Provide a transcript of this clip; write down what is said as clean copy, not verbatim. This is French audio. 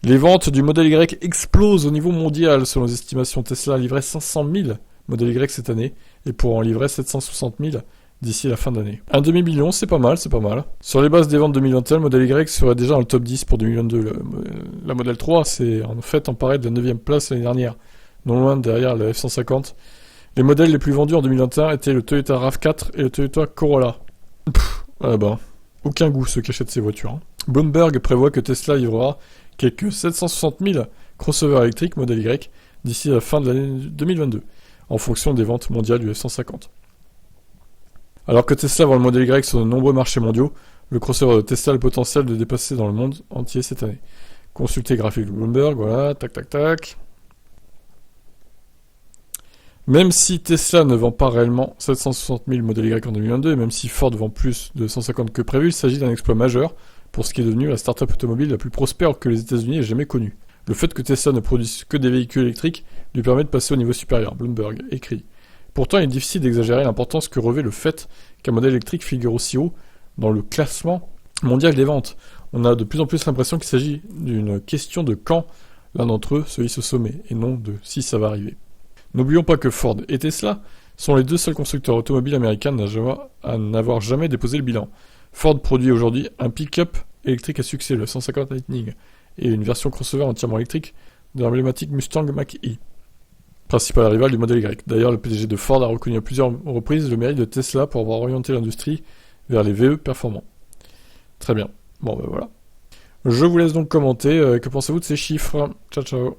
Les ventes du Model Y explosent au niveau mondial. Selon les estimations, Tesla a livré 500 000 Model Y cette année et pourra en livrer 760 000 d'ici la fin d'année. Un demi-million, c'est pas mal, c'est pas mal. Sur les bases des ventes 2021, le Model Y serait déjà dans le top 10 pour 2022. La Model 3, c'est en fait emparé de la 9ème place l'année dernière, non loin derrière le F-150. Les modèles les plus vendus en 2021 étaient le Toyota RAV4 et le Toyota Corolla. Ah bah, aucun goût ceux qui achètent ces voitures. Hein. Bloomberg prévoit que Tesla livrera quelques 760 000 crossovers électriques Model Y d'ici la fin de l'année 2022, en fonction des ventes mondiales du F-150. Alors que Tesla vend le Model Y sur de nombreux marchés mondiaux, le crossover de Tesla a le potentiel de dépasser dans le monde entier cette année. Consultez graphique de Bloomberg, voilà, tac tac tac. Même si Tesla ne vend pas réellement 760 000 Model Y en 2022, et même si Ford vend plus de 150 que prévu, il s'agit d'un exploit majeur pour ce qui est devenu la start-up automobile la plus prospère que les États-Unis aient jamais connue. Le fait que Tesla ne produise que des véhicules électriques lui permet de passer au niveau supérieur, Bloomberg écrit. Pourtant, il est difficile d'exagérer l'importance que revêt le fait qu'un modèle électrique figure aussi haut dans le classement mondial des ventes. On a de plus en plus l'impression qu'il s'agit d'une question de quand l'un d'entre eux se hisse au sommet, et non de si ça va arriver. N'oublions pas que Ford et Tesla sont les deux seuls constructeurs automobiles américains à n'avoir jamais déposé le bilan. Ford produit aujourd'hui un pick-up électrique à succès, le 150 Lightning, et une version crossover entièrement électrique de l'emblématique Mustang Mach-E, principal rival du Model Y. D'ailleurs, le PDG de Ford a reconnu à plusieurs reprises le mérite de Tesla pour avoir orienté l'industrie vers les VE performants. Très bien. Bon ben voilà. Je vous laisse donc commenter. Que pensez-vous de ces chiffres? Ciao ciao.